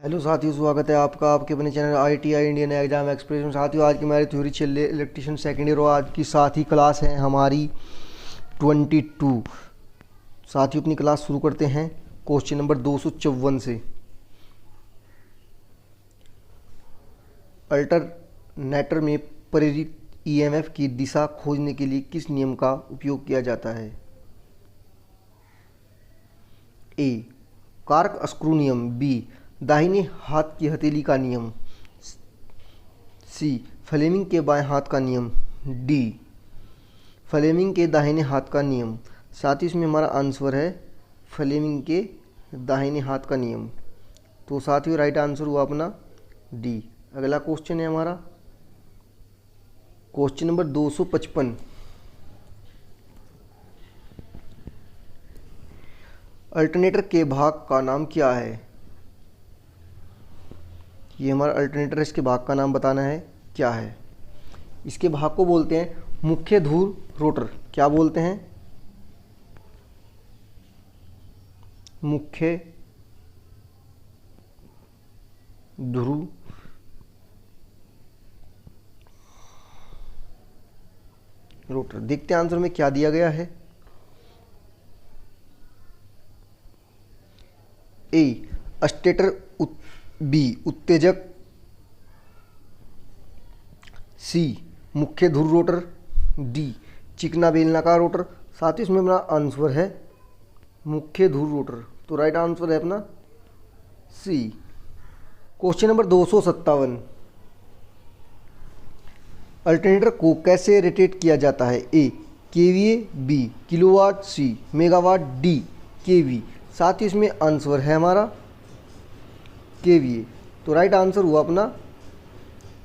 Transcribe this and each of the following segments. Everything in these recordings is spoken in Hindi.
हेलो साथियों, स्वागत है आपका आपके अपने channel ITI Indian exam express में। साथियों, आज की हमारी थ्योरी चल रही है इलेक्ट्रीशियन सेकेंड ईयर और आज की साथ ही क्लास है हमारी 22। साथियों, अपनी क्लास शुरू करते हैं क्वेश्चन नंबर 254 से। अल्टरनेटर में प्रेरित EMF की दिशा खोजने के लिए किस नियम का उपयोग किया जाता है? ए. कार्क स्क्रू नियम। बी. दाहिने हाथ की हथेली का नियम। सी. फ्लेमिंग के बाएं हाथ का नियम। डी. फ्लेमिंग के दाहिने हाथ का नियम। साथ ही इसमें हमारा आंसर है फ्लेमिंग के दाहिने हाथ का नियम। तो साथियों, राइट आंसर हुआ अपना डी। अगला क्वेश्चन है हमारा क्वेश्चन नंबर 255। अल्टरनेटर के भाग का नाम क्या है? ये हमारा अल्टरनेटर, इसके भाग का नाम बताना है क्या है। इसके भाग को बोलते हैं मुख्य ध्रुव रोटर। क्या बोलते हैं? मुख्य ध्रुव रोटर। देखते हैं आंसर में क्या दिया गया है। ए. स्टेटर। बी. उत्तेजक। सी. मुख्य ध्रुव रोटर। डी. चिकना बेलनाकार रोटर। साथ ही इसमें अपना आंसर है मुख्य ध्रुव रोटर। तो राइट आंसर है अपना सी। Question number 257। अल्टरनेटर को कैसे रेटेड किया जाता है? ए. केवीए। बी. किलोवाट। सी. मेगावाट। डी. केवी। साथ ही इसमें आंसर है हमारा केवीए। तो राइट आंसर हुआ अपना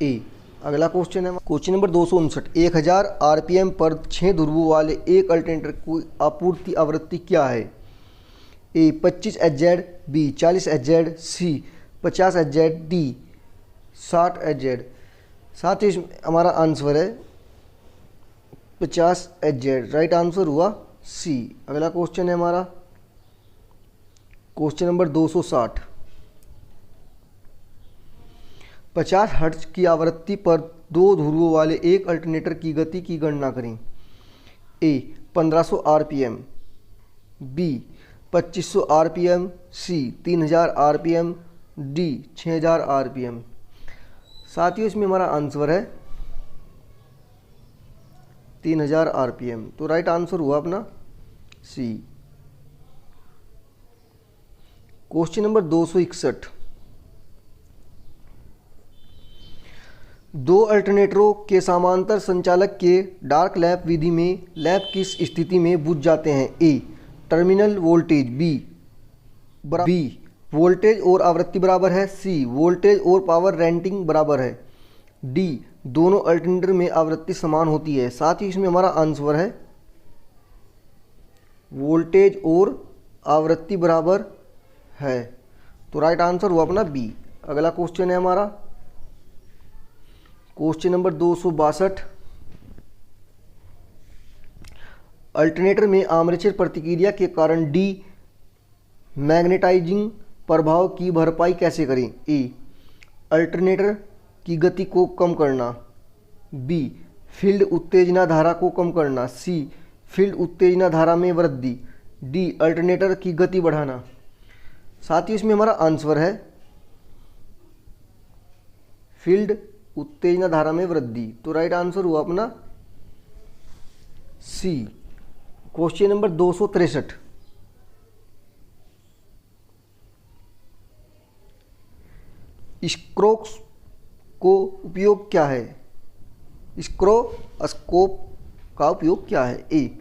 ए। अगला क्वेश्चन है क्वेश्चन नंबर 259। 1000 RPM पर 6 ध्रुवों वाले एक अल्टरनेटर की आपूर्ति आवृत्ति क्या है? ए. 25 Hz। बी. 40 Hz। सी. 50 Hz। डी. 60 Hz। साथ ही इसमें हमारा आंसर है 50 Hz। राइट आंसर हुआ सी। अगला क्वेश्चन है हमारा क्वेश्चन नंबर 260। 50 हर्ट्ज की आवृत्ति पर 2 ध्रुवों वाले एक अल्टरनेटर की गति की गणना करें। ए. 1500 RPM। बी. 2500 RPM। सी. 3000 RPM। डी. 6000 RPM। साथियों, इसमें हमारा आंसर है 3000 RPM। तो राइट आंसर हुआ अपना सी। Question number 261। दो अल्टरनेटरों के समांतर संचालक के डार्क लैप विधि में लैप किस स्थिति में बुझ जाते हैं? A. Terminal voltage. B. Voltage और आवृत्ति बराबर है। सी. वोल्टेज और पावर रेटिंग बराबर है। डी. दोनों अल्टरनेटर में आवृत्ति समान होती है। साथ ही इसमें हमारा आंसर है वोल्टेज और आवृत्ति बराबर है। तो राइट आंसर हुआ अपना बी। अगला क्वेश्चन है हमारा क्वेश्चन नंबर 262। अल्टरनेटर में आर्मेचर प्रतिक्रिया के कारण डी मैग्नेटाइजिंग प्रभाव की भरपाई कैसे करें? ए. अल्टरनेटर की गति को कम करना। बी. फील्ड उत्तेजना धारा को कम करना। सी. फील्ड उत्तेजना धारा में वृद्धि। डी. अल्टरनेटर की गति बढ़ाना। साथ ही इसमें हमारा आंसर है फील्ड उत्तेजना धारा में वृद्धि। तो राइट आंसर हुआ अपना सी। Question number 263। स्क्रोस्कोप को उपयोग क्या है? स्क्रोस्कोप का उपयोग क्या है? ए.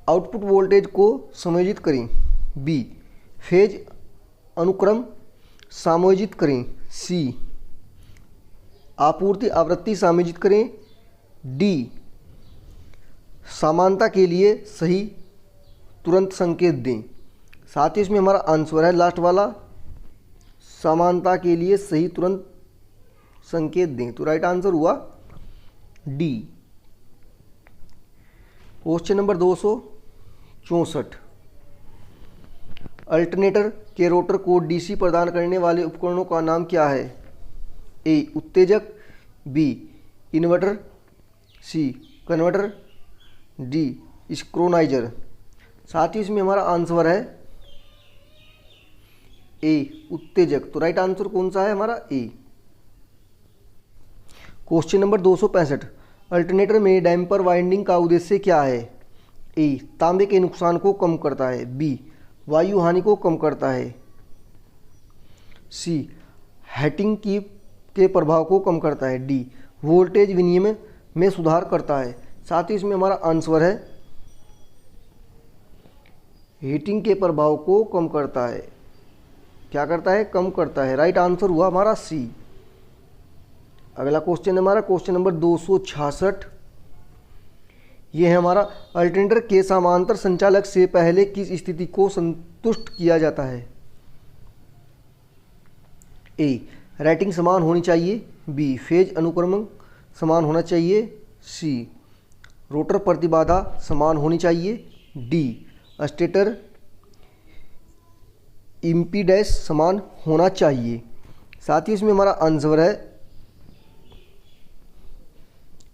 आउटपुट वोल्टेज को समायोजित करें। बी. फेज अनुक्रम समायोजित करें। सी. आपूर्ति आवृत्ति समायोजित करें। डी. समानता के लिए सही तुरंत संकेत दें। साथ ही इसमें हमारा आंसर है लास्ट वाला, समानता के लिए सही तुरंत संकेत दें। तो राइट आंसर हुआ डी। Question number 264। अल्टरनेटर के रोटर को डीसी प्रदान करने वाले उपकरणों का नाम क्या है? ए उत्तेजक, B inverter, C converter, D synchroniser. साथ ही इसमें हमारा आंसर है ए उत्तेजक। तो राइट आंसर कौन सा है हमारा? ए। क्वेश्चन नंबर 265, अल्टरनेटर में डैम्पर वाइंडिंग का उद्देश्य क्या है? ए तांबे के नुकसान को कम करता है, बी वायु हानि को कम करता है, सी हीटिंग के प्रभाव को कम करता है, डी वोल्टेज विनियमन में सुधार करता है। साथ ही इसमें हमारा आंसर है हीटिंग के प्रभाव को कम करता है। क्या करता है? कम करता है। राइट आंसर हुआ हमारा सी। अगला क्वेश्चन हमारा क्वेश्चन नंबर 266, ये है हमारा अल्टरनेटर के समांतर संचालक से पहले किस स्थिति को संतुष्ट किया जाता है? ए रेटिंग समान होनी चाहिए, बी फेज अनुक्रम समान होना चाहिए, सी रोटर प्रतिबाधा समान होनी चाहिए, डी स्टेटर इम्पीडेंस समान होना चाहिए। साथ ही इसमें हमारा आंसर है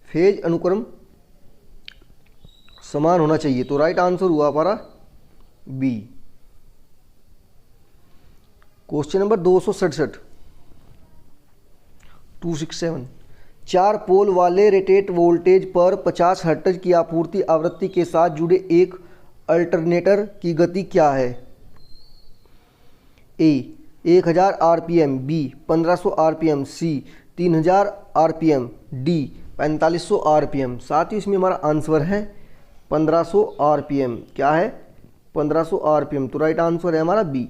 फेज अनुक्रम समान होना चाहिए। तो राइट आंसर हुआ हमारा बी। क्वेश्चन नंबर 267, 267, 4 पोल वाले रेटेड वोल्टेज पर 50 हर्ट्ज की आपूर्ति आवृत्ति के साथ जुड़े एक अल्टरनेटर की गति क्या है? ए 1000 आरपीएम, बी 1500 आरपीएम, सी 3000 आरपीएम, डी 4500 आरपीएम। साथ ही इसमें हमारा आंसर है 1500 आरपीएम। क्या है? 1500 आरपीएम। तो राइट आंसर है हमारा बी।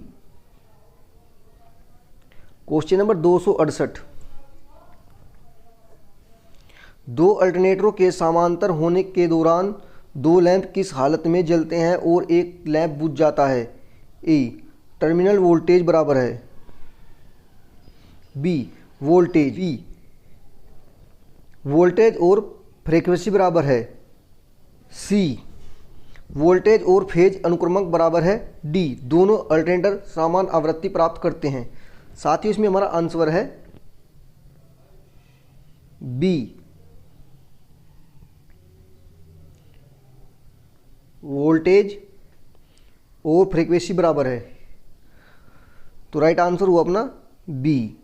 क्वेश्चन नंबर 268, 2 अल्टरनेटरों के समांतर होने के दौरान 2 लैंप किस हालत में जलते हैं और एक लैंप बुझ जाता है? ए टर्मिनल वोल्टेज बराबर है, बी वोल्टेज और फ्रीक्वेंसी बराबर है, सी वोल्टेज और फेज अनुक्रमक बराबर है, डी दोनों अल्टरनेटर समान आवृत्ति प्राप्त करते हैं। साथ ही इसमें हमारा आंसर है बी वोल्टेज और फ्रीक्वेंसी बराबर है। तो राइट आंसर हुआ अपना बी।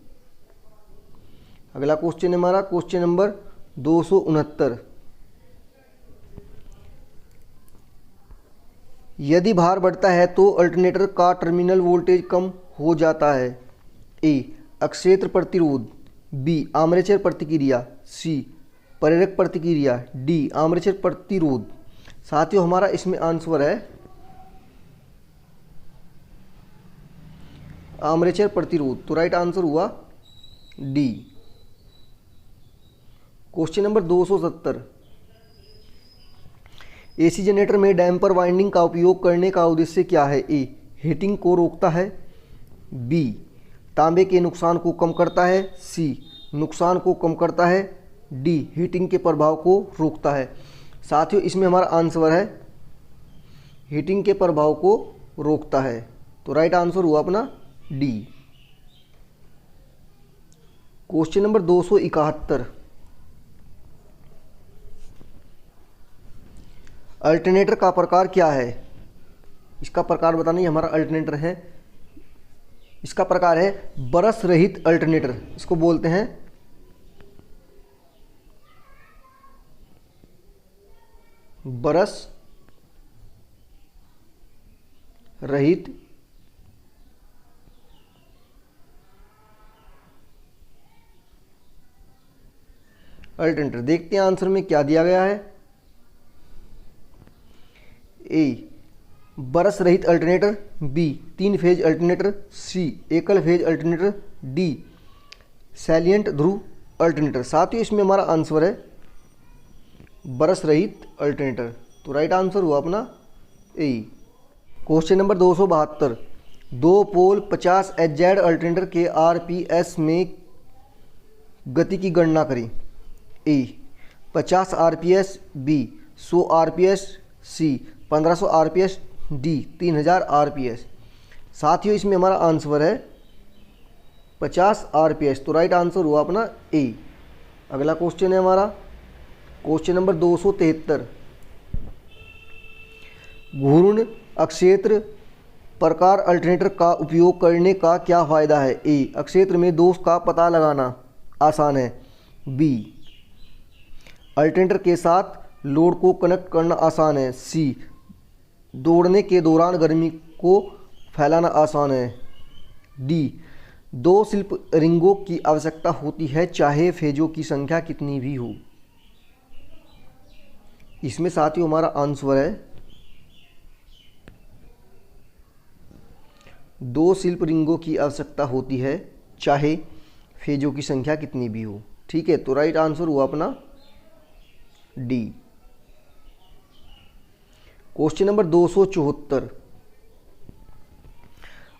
अगला क्वेश्चन है हमारा क्वेश्चन नंबर 269, यदि भार बढ़ता है तो अल्टरनेटर का टर्मिनल वोल्टेज कम हो जाता है। ए अक्षेत्र प्रतिरोध, बी आर्मेचर प्रतिक्रिया, सी प्रेरक प्रतिक्रिया, डी आर्मेचर प्रतिरोध। साथियों हमारा इसमें आंसर है आर्मेचर प्रतिरोध। तो राइट आंसर हुआ D. Question number 270, AC generator में डैम्पर वाइंडिंग का उपयोग करने का उद्देश्य क्या है? ए हीटिंग को रोकता है, बी तांबे के नुकसान को कम करता है, सी नुकसान को कम करता है, डी हीटिंग के प्रभाव को रोकता है। साथियों इसमें हमारा आंसर है हीटिंग के प्रभाव को रोकता है। तो राइट आंसर हुआ अपना डी। क्वेश्चन नंबर 271, अल्टरनेटर का प्रकार क्या है? इसका प्रकार बताना ही हमारा अल्टरनेटर है। इसका प्रकार है बरस रहित अल्टरनेटर, इसको बोलते हैं बरस रहित अल्टरनेटर। देखते हैं आंसर में क्या दिया गया है। ए बरस रहित अल्टरनेटर, बी 3 फेज अल्टरनेटर, सी एकल फेज अल्टरनेटर, डी सैलिएंट ध्रुव अल्टरनेटर। साथ ही इसमें हमारा आंसर है बरस रहित अल्टरनेटर। तो राइट आंसर हुआ अपना ए। क्वेश्चन नंबर 272, 2 पोल 50 एचजेड अल्टरनेटर के आरपीएस में गति की गणना करें। ए 50 आरपीएस, बी 100 आरपीएस, सी 1500 आरपीएस, डी 3000 आरपीएस। साथियों इसमें हमारा आंसर है 50 RPS। तो राइट आंसर हुआ अपना ए। अगला क्वेश्चन है हमारा क्वेश्चन नंबर 273। घूर्ण अक्षेत्र प्रकार अल्टरनेटर का उपयोग करने का क्या फ़ायदा है? ए, अक्षेत्र में दोष का पता लगाना आसान है। बी, अल्टरनेटर के साथ लोड को कनेक्ट करना आसान है। सी, दौड़ने के दौरान गर्मी को फैलाना आसान है। डी, 2 स्लिप रिंगों की आवश्यकता होती है चाहे फेजों की संख्या कितनी भी हो। इसमें साथियों हमारा आंसर है 2 स्लिप रिंगों की आवश्यकता होती है चाहे फेजों की संख्या कितनी भी हो। ठीक है, तो राइट आंसर हुआ अपना डी। Question number 274।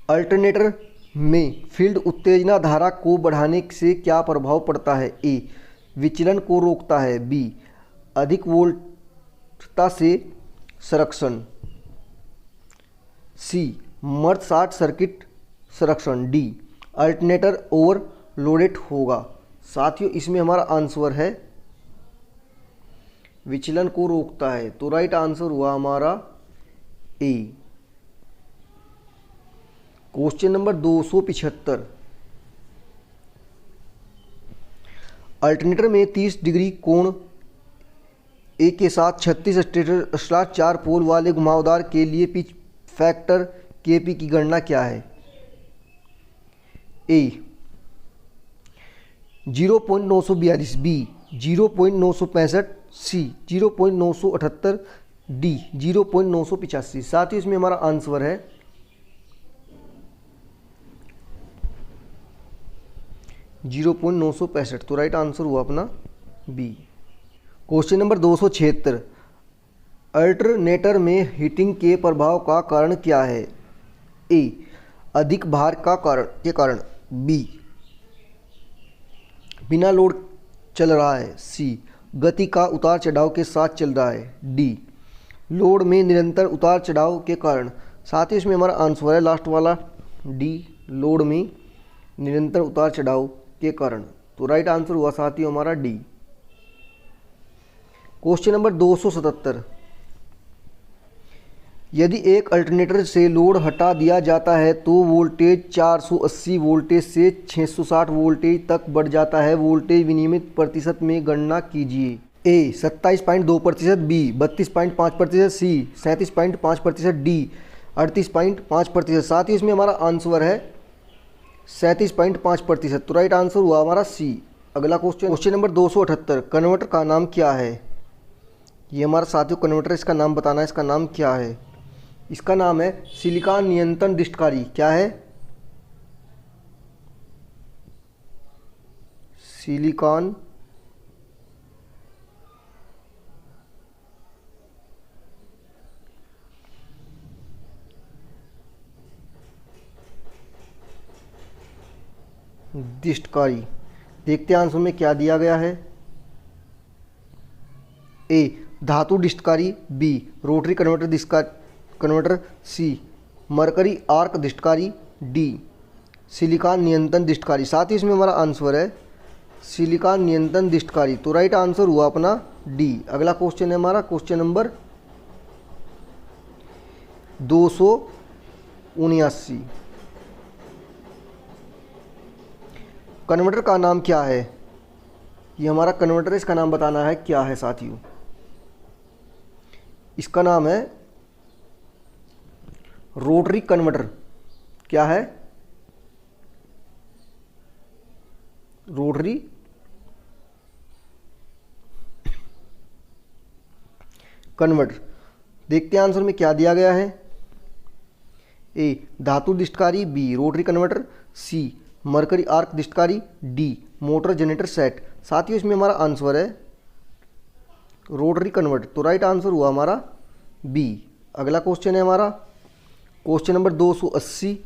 अल्टरनेटर में फील्ड उत्तेजना धारा को बढ़ाने से क्या प्रभाव पड़ता है? ए, विचलन को रोकता है। बी, अधिक वोल्टता से संरक्षण। सी, मर्ज शॉर्ट सर्किट संरक्षण। डी, अल्टरनेटर ओवरलोडेड होगा। साथियों इसमें हमारा आंसर है विचलन को रोकता है। तो राइट आंसर हुआ हमारा ए। Question number 275। अल्टरनेटर में 30 डिग्री कोण ए के साथ 36 स्टेटर स्लॉट 4 पोल वाले घुमावदार के लिए पिच फैक्टर केपी की गणना क्या है? ए, 0.942। बी, 0.965। सी, 0.978। डी, 0.985। साथ ही इसमें हमारा आंसर है 0.965। तो राइट आंसर हुआ अपना बी। Question number 276। अल्टरनेटर में हीटिंग के प्रभाव का कारण क्या है? ए, अधिक भार के कारण। बी, बिना लोड चल रहा है। सी, गति का उतार चढ़ाव के साथ चल रहा है। डी, लोड में निरंतर उतार चढ़ाव के कारण। साथ ही इसमें हमारा आंसर है लास्ट वाला डी, लोड में निरंतर उतार चढ़ाव के कारण। तो राइट आंसर हुआ साथियों हमारा डी। Question number 277। यदि एक अल्टरनेटर से लोड हटा दिया जाता है तो वोल्टेज 480 वोल्टेज से 660 वोल्टेज तक बढ़ जाता है। वोल्टेज विनियमित प्रतिशत में गणना कीजिए। ए, 27.2%। बी, 32.5%। सी, 37.5%। डी, 38.5%। साथ ही इसमें हमारा आंसर है 37.5%। तो राइट आंसर हुआ हमारा सी। अगला क्वेश्चन नंबर 278। कन्वर्टर का नाम क्या है? ये हमारा साथियों कन्वर्टर, इसका नाम बताना है। इसका नाम क्या है? इसका नाम है सिलिकॉन नियंत्रण डिस्टकारी। क्या है? सिलिकॉन डिस्टकारी। देखते हैं आंसर में क्या दिया गया है। ए, धातु डिस्टकारी। B, rotary converter. C, mercury arc डिस्टकारी। डी, सिलिकॉन नियंत्रण डिस्टकारी। साथ ही इसमें हमारा आंसर है सिलिकॉन नियंत्रण डिस्टकारी। तो राइट आंसर हुआ अपना डी। अगला क्वेश्चन है हमारा क्वेश्चन नंबर 279। कन्वर्टर का नाम क्या है? ये हमारा कन्वर्टर, इसका नाम बताना है क्या है साथियों। इसका नाम है रोटरी कन्वर्टर। क्या है? Rotary converter. देखते हैं आंसर में क्या दिया गया है। ए, धातु डिस्टकारी। B, rotary converter. C, mercury arc डिस्टकारी। D, motor generator set. साथियों इसमें हमारा आंसर है रोटरी कन्वर्टर। तो राइट आंसर हुआ हमारा बी। अगला क्वेश्चन है हमारा question number 280।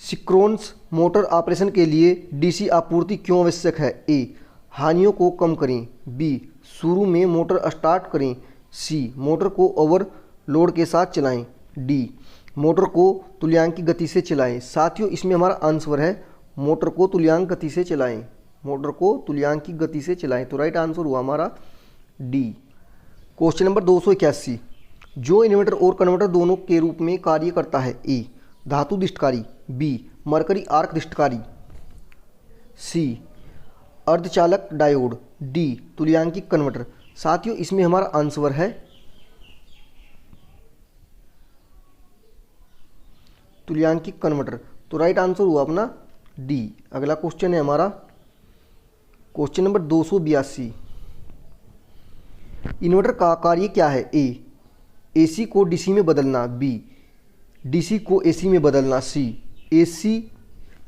Synchronous motor operation के लिए डीसी आपूर्ति क्यों आवश्यक है? ए, हानियों को कम करें। बी, शुरू में मोटर स्टार्ट करें। सी, मोटर को ओवरलोड के साथ चलाएं। डी मोटर को तुल्यांक की गति से चलाएं। साथियों इसमें हमारा आंसर है मोटर को तुल्यांक गति से चलाएं, मोटर को तुल्यांक की गति से चलाएं। तो राइट आंसर हुआ हमारा डी। क्वेश्चन नंबर 281, जो इन्वर्टर और कन्वर्टर दोनों के रूप में कार्य करता है, ए धातु दिष्टकारी, बी मरकरी आर्क दिष्टकारी, सी अर्धचालक डायोड, डी तुल्यांकी कन्वर्टर। साथियों इसमें हमारा आंसर है तुल्यांकी कन्वर्टर। तो राइट आंसर हुआ अपना डी। अगला क्वेश्चन है हमारा क्वेश्चन नंबर 282, इन्वर्टर का कार्य क्या है, ए एसी को डीसी में बदलना, बी डीसी को एसी में बदलना, सी एसी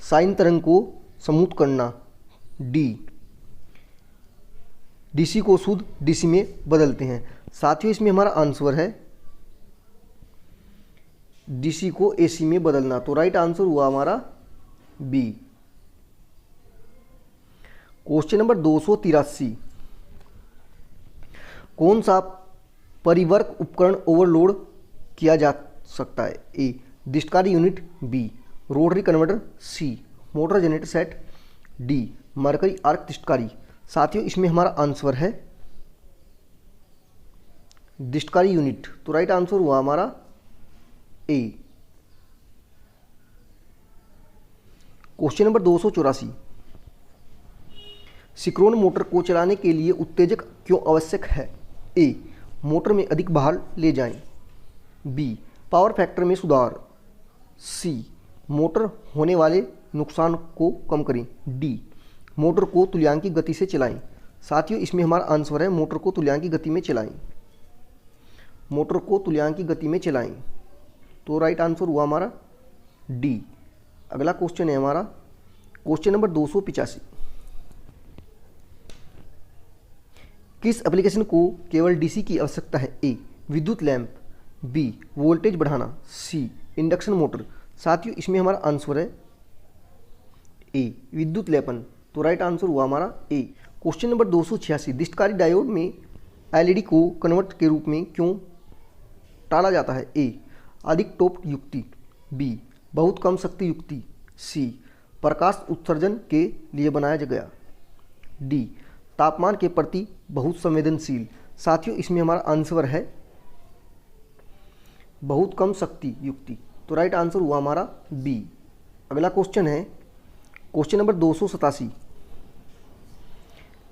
साइन तरंग को समूत करना, डी डीसी को शुद्ध डीसी में बदलते हैं। साथियों इसमें हमारा आंसर है डीसी को एसी में बदलना। तो राइट आंसर हुआ हमारा बी। क्वेश्चन नंबर 283, कौन सा परिवर्क उपकरण ओवरलोड किया जा सकता है, ए दिष्टकारी unit, B rotary converter, C motor generator set, D mercury arc दिष्टकारी। साथियों इसमें हमारा आंसर है दिष्टकारी यूनिट। तो राइट आंसर हुआ हमारा A. Question number 284, synchronous motor को चलाने के लिए उत्तेजक क्यों आवश्यक है, ए मोटर में अधिक भार ले जाएं, बी पावर फैक्टर में सुधार, सी मोटर होने वाले नुकसान को कम करें, डी मोटर को तुल्यांकी गति से चलाएं। साथियों इसमें हमारा आंसर है मोटर को तुल्यांकी गति में चलाएं, मोटर को तुल्यांकी गति में चलाएं। तो राइट आंसर हुआ हमारा डी। अगला क्वेश्चन है हमारा क्वेश्चन नंबर 285, किस एप्लीकेशन को केवल डीसी की आवश्यकता है, ए विद्युत लैंप, बी वोल्टेज बढ़ाना, सी इंडक्शन मोटर। साथियों इसमें हमारा आंसर है ए विद्युत लेपन। तो राइट आंसर हुआ हमारा ए। क्वेश्चन नंबर 286, दिष्टकारी डायोड में एलईडी को कन्वर्ट के रूप में क्यों टाला जाता है, ए अधिक टॉप युक्ति, बी बहुत कम शक्ति युक्ति, सी प्रकाश उत्सर्जन के लिए बनाया गया, डी तापमान के प्रति बहुत संवेदनशील। साथियों इसमें हमारा आंसर है बहुत कम शक्ति युक्ति। तो राइट आंसर हुआ हमारा बी। अगला क्वेश्चन है क्वेश्चन नंबर 287,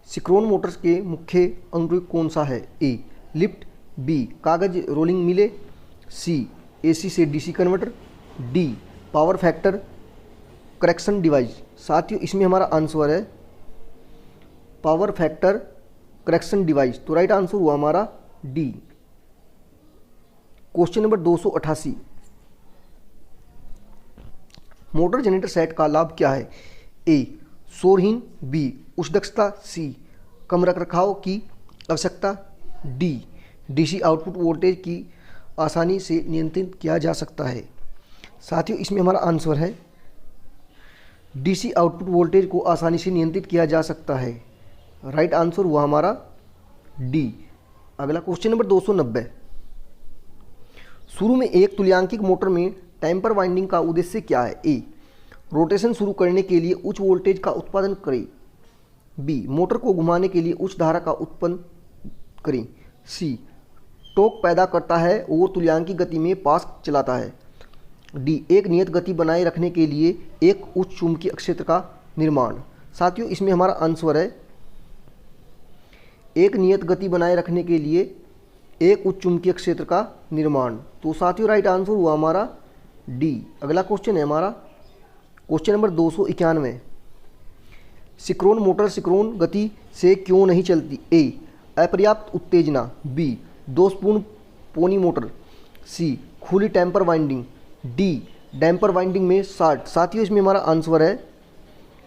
सिंक्रोन मोटर्स के मुख्य अनुप्रयोग कौन सा है, ए लिफ्ट, बी कागज रोलिंग मिले, सी एसी से DC converter, D power factor correction device. साथियों इसमें हमारा आंसर है पावर फैक्टर करेक्शन डिवाइस। तो राइट आंसर हुआ हमारा D. Question number 288, motor generator set का लाभ क्या है, ए शोरहीन, बी उच्च दक्षता, सी कम रखरखाव की आवश्यकता, डी डीसी आउटपुट वोल्टेज की आसानी से नियंत्रित किया जा सकता है। साथियों इसमें हमारा आंसर है डीसी आउटपुट वोल्टेज को आसानी से नियंत्रित किया जा सकता है। राइट आंसर हुआ हमारा डी। अगला क्वेश्चन नंबर 290, शुरू में एक तुल्यांकिक मोटर में टेम्पर वाइंडिंग का उद्देश्य क्या है, ए रोटेशन शुरू करने के लिए उच्च वोल्टेज का उत्पादन करें, बी मोटर को घुमाने के लिए उच्च धारा का उत्पन्न करें, सी टॉर्क पैदा करता है और तुल्यांकी गति में पास चलाता है, डी एक नियत गति बनाए रखने के लिए एक उच्च चुंबकीय क्षेत्र का निर्माण। साथियों इसमें हमारा आंसर है एक नियत गति बनाए रखने के लिए एक उच्च चुंबकीय क्षेत्र का निर्माण। तो साथियों राइट आंसर हुआ हमारा डी। अगला क्वेश्चन है हमारा क्वेश्चन नंबर 291, सिंक्रोन मोटर सिंक्रोन गति से क्यों नहीं चलती, ए अपर्याप्त उत्तेजना, बी दोषपूर्ण पोनी मोटर, सी खुली temper winding, D damper winding में शॉर्ट। साथियों इसमें हमारा आंसर है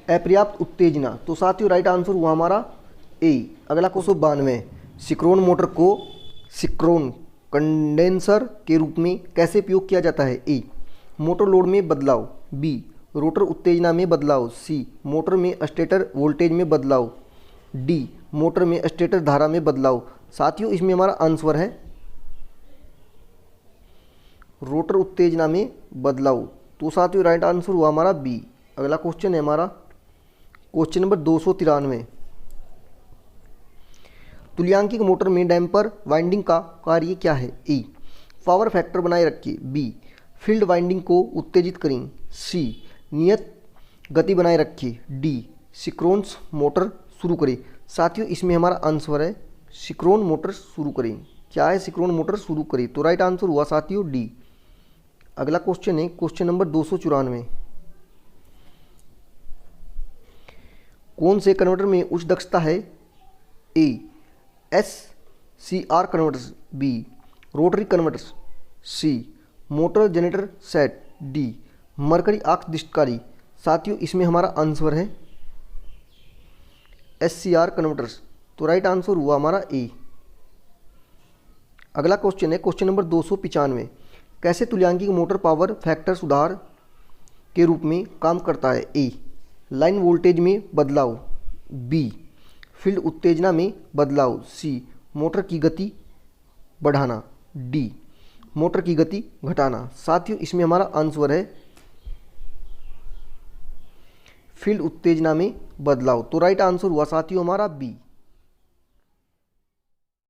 अपर्याप्त उत्तेजना। तो साथियों राइट आंसर हुआ हमारा ए। अगला 292, सिंक्रोन मोटर को सिंक्रोन कंडेंसर के रूप में कैसे उपयोग किया जाता है, ए मोटर लोड में बदलाव, बी रोटर उत्तेजना में बदलाव, सी मोटर में स्टेटर वोल्टेज में बदलाव, डी मोटर में स्टेटर धारा में बदलाव। साथियों इसमें हमारा आंसर है रोटर उत्तेजना में बदलाव। तो साथियों राइट आंसर हुआ हमारा बी। अगला क्वेश्चन है हमारा क्वेश्चन नंबर 293। तुल्यांकिक मोटर में डैम्पर वाइंडिंग का कार्य क्या है? ए पावर फैक्टर बनाए रखिए, बी फील्ड वाइंडिंग को उत्तेजित करें, सी नियत गति बनाए रखिए, डी सिंक्रोनस मोटर शुरू करें। साथियों इसमें हमारा आंसर है सिंक्रोन मोटर शुरू करें। क्या है? सिंक्रोन मोटर शुरू करें। तो राइट आंसर हुआ साथियों डी। अगला क्वेश्चन है क्वेश्चन नंबर 294। कौन से कन्वर्टर में उच्च दक्षता है? A S C R converters, B rotary converters, C motor generator set, D mercury arcs डिस्टकारी। साथियों इसमें हमारा आंसर है SCR कन्वर्टर्स। तो राइट आंसर हुआ हमारा ए। अगला क्वेश्चन है क्वेश्चन नंबर 295। कैसे तुल्यांकिक मोटर पावर फैक्टर सुधार के रूप में काम करता है? ए लाइन वोल्टेज में बदलाव, बी फील्ड उत्तेजना में बदलाव, सी मोटर की गति बढ़ाना, डी मोटर की गति घटाना। साथियों इसमें हमारा आंसर है फील्ड उत्तेजना में बदलाव। तो राइट आंसर हुआ साथियों हमारा बी।